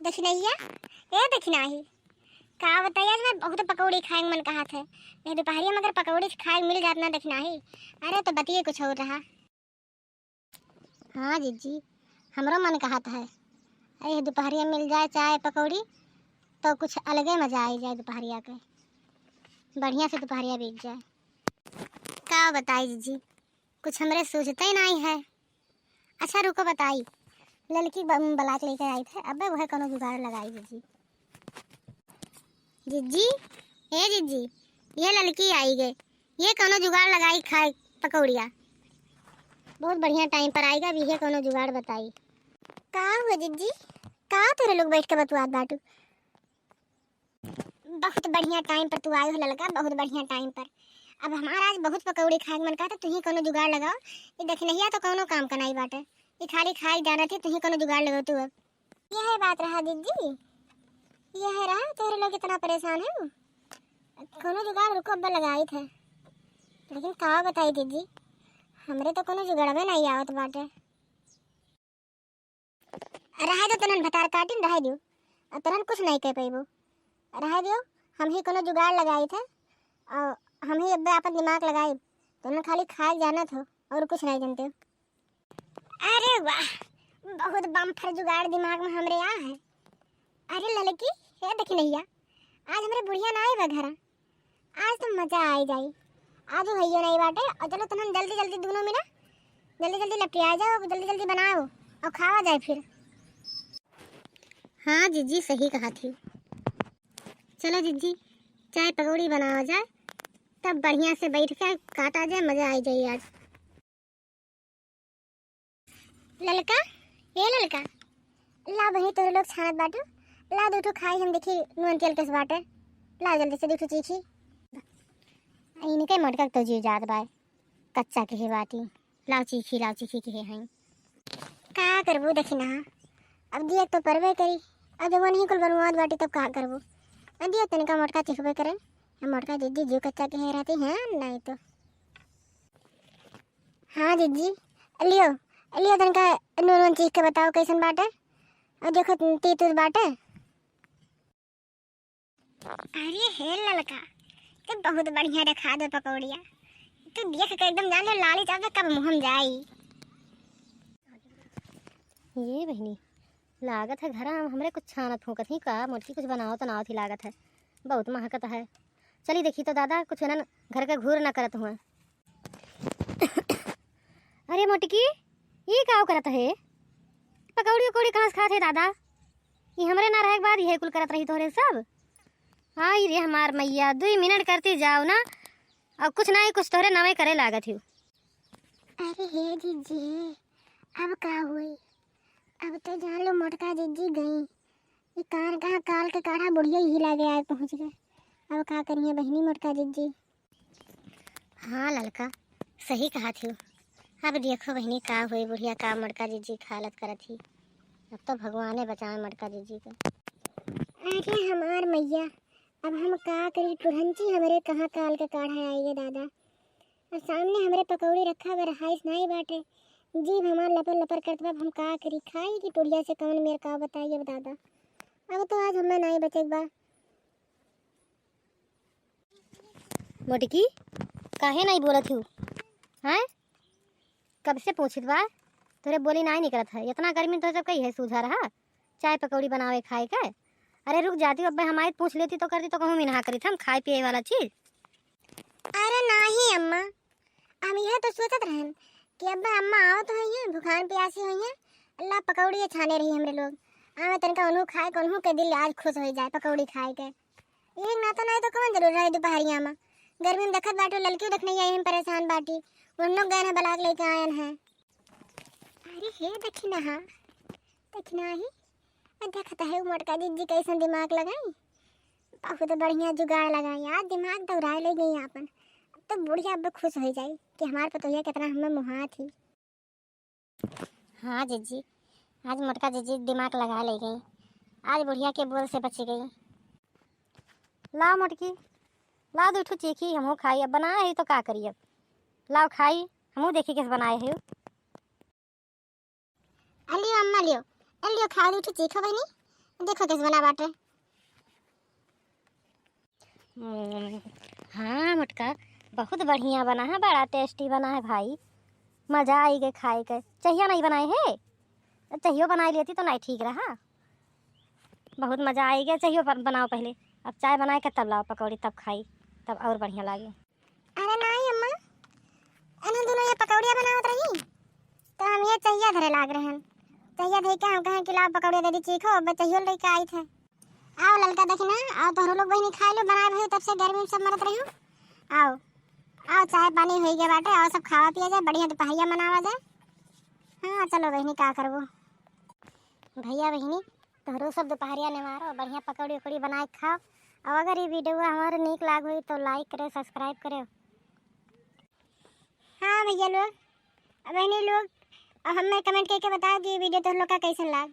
दक्षिणैया ए दक्षिणाही का बताइए। आज मैं बहुत पकौड़ी खाए मन कहा थे ये दोपहरिया में अगर पकौड़ी खाए मिल जात ना दक्षिणाही। अरे तो बताइए कुछ और रहा। हाँ जीजी हमरो मन कहत है। अरे दोपहरिया मिल जाए चाय पकौड़ी तो कुछ अलगे मजा आ जाए। दोपहरिया के बढ़िया से दोपहरिया बीत जाए। का बताई जीजी कुछ हमरे सूझते ही नहीं है। अच्छा रुको बताई लड़की बलाक लेकर आई थे अब वह कोनो जुगाड़ लगाई जीजी। जीजी ए जीजी ये लड़की आई गए ये कोनो जुगाड़ लगाई खाए पकौड़िया। बहुत बढ़िया टाइम पर आएगा भी है कोनो जुगाड़ बताई। का हुआ जीजी का तेरे लोग बैठ के बतुआत बाटू। बहुत बढ़िया टाइम पर तू आई हो लड़का बहुत बढ़िया टाइम पर। अब हमारा आज बहुत पकौड़ी खाए मन का तू ही कोनो जुगाड़ लगाओ। ये दक्षिणैया तो कोनो काम का नहीं बाटे ये खाली खाई जाना थी तू ही कोनो जुगाड़ लगाओ तू। अब यह है बात रहा जीजी यह है रहा तेरे लोग इतना परेशान है कोनो जुगाड़ रुको अब लगाई थे लेकिन का बताई दीदी हमरे तो कोनो जुगाड़वे नहीं आवत बाटे। रहा दो तनन भतार काटिन रह दियो अब तनन कुछ नहीं कह पैबो रह दियो। हम ही कोनो जुगाड़ लगाई थे और हम ही अब अपन दिमाग लगाई तनन खाली खाए जाना था और कुछ नहीं जानते। अरे वाह बहुत बम्फर जुगाड़ दिमाग में हमरे आ है। अरे लड़की ये दक्षिणैया आज हमरे बुढ़िया ना आई बा घरा आज तो मजा आई जाई। आज भैया नहीं बाटे और चलो तुम जल्दी जल्दी दोनों में ना जल्दी जल्दी लपटिया जाओ जल्दी जल्दी बनाओ और खावा जाए फिर। हाँ जीजी सही कहा थी। चलो जीजी चाय पकौड़ी बनावा जाए तब बढ़िया से बैठ के काटा जाए मजा आई जाए। आज ललका ये ललका ला बही तोरे लोग छानत बाटू ला दूठो खाई हम देखी नून तेल के बाटे ला जल्दी से दूठो चीखी इनके मोटका तो जी जात बाय कच्चा के बाटी लाओ चीखी के हैं का करबो दक्षिणा। अब दिया तो परवे करी अब जब नहीं कुल बनवात बाटी तब का करबो दिया तनिका मोटका चीखबे करे मोटका दीदी जो कच्चा के है रहती हैं नहीं तो। हाँ दीदी लियो लियो तनिका नून चीख के बताओ कैसन बाटे और देखो तीतुस बाटे। अरे हे ललका तो बहुत बढ़िया रखा दो पकौड़िया तू देख के एकदम जान ले लाली चावल कब मुँह जाई। ये बहनी लागत है घर हमरे कुछ छानत फूकत ही का मोटी कुछ बनाओ तो ना थी लागत है बहुत महकत है। चली देखी तो दादा कुछ ना घर का घूर ना करत हुआ। अरे मोटकी ये क्या करत है पकौड़ी उकौड़ी कहाँ से खाते दादा ये हमरे ना रहे के बाद ये कुल करत रही तोरे सब। हाँ रे हमार मैया 2 मिनट करती जाओ ना और कुछ ना कुछ तोरे नवे करे लागत ही। अरे हे जीजी अब का हुई अब तो जान लो मोटका जीजी गई ये कान कहाँ काल के काढ़ा बुढ़िया ही लागे आए पहुँच गए। अब का करिए बहनी मोटका जीजी। हाँ ललका सही कहा थी। अब देखो बहनी का हुई बुढ़िया का मोटका जीजी खालत करत ही अब तो भगवाने बचाए मोटका जीजी को। अरे हमार मैया अब हम का करी पुरहंची हमरे कहाँ काल के काढ़ा आइए दादा और सामने हमरे पकौड़ी रखा हुआ रहाइस नहीं बाटे जीभ हमार लपर लपर करते हम का करी खाई की टुड़िया से कौन मेरे का बताइए दादा। अब तो आज हमें नहीं बचे बा। मोटकी काहे नहीं बोलत हूँ हैं कब से पूछित बा तोरे बोली नहीं निकलत है इतना गर्मी तो सब कही है सूझा रहा चाय पकौड़ी बनावे खाए के। अरे रुक जाती अब हमारी पूछ लेती तो करती तो कहूँ मिनहा करी हम खाए पिए वाला चीज। अरे नहीं अम्मा हम यह तो सोचत रहन कि अब्बा अम्मा आओ तो है भूखान प्यासी हुई है अल्लाह पकौड़ी छाने रही हमरे लोग आवे तनका उन्हों खाए उन्हों के दिल आज खुश हो जाए पकौड़ी खाए के। एक ना तो नहीं तो कौन जरूर रहे दोपहरिया में गर्मी में देखत बाटो लड़की देखने आई हम परेशान बाटी उन लोग गए हैं बलाक लेके आयन है। अरे हे दक्षिणा ही देखता है मोटका दीदी कैसन दिमाग लगाई बहुत बढ़िया जुगाड़ लगाई आज दिमाग दौड़ा ले गई अपन तो बुढ़िया अब खुश हो जाए कि हमारे पतोहिया कितना हमें मुहा थी। हाँ जीजी आज मोटका जीजी दिमाग लगा ले गई आज बुढ़िया के बोल से बच गई। लाओ मोटकी लाओ दूठो चीखी हमहू खाई अब बनाए है तो का करिए अब लाओ खाई हमहू देखी कैसे बनाए है। लियो अम्मा लियो लियो खा दूठो चीखो बहनी देखो किस बना बाटे। हाँ मटका, बहुत बढ़िया बना है, बड़ा टेस्टी बना है भाई, मज़ा आई गए खाए के। चाहिए नहीं बनाए है, चाहिए बनाई लेती तो नहीं ठीक रहा। बहुत मज़ा आई गया, चाहिए बनाओ पहले, अब चाय बनाए के तब लाओ पकौड़ी, तब खाई, तब और बढ़िया लागे। अरे नहीं अम्मा, अने दोनों ये पकौड़िया बनावत रही तो हम ये चाहिए धरे लाग रहे हैं। चाहिए दे के हम कहें कि लाओ पकौड़िया दे दी चीखो, अब चाहिए लेके आई थे। आओ ललका देखी ना, आओ तोहरो लोग बहनी खा लो, बनाए भाई तब से गर्मी में सब मरत रही हूँ। आओ आओ, चाय पानी हो गया बाटे, आओ सब खावा पिया जाए, बढ़िया दोपहरिया मनावा जाए। हाँ चलो बहनी, का करबो भैया बहनी, तोहरो सब दोपहरिया ने मारो, बढ़िया पकौड़ी उकौड़ी बनाए खाओ। और अगर ये वीडियो हमारे नीक लाग हुई तो लाइक करे, सब्सक्राइब करे। हाँ भैया लोग, बहनी लोग, और हमें कमेंट करके बताओ कि ये वीडियो तुम लोग का कैसे लाग।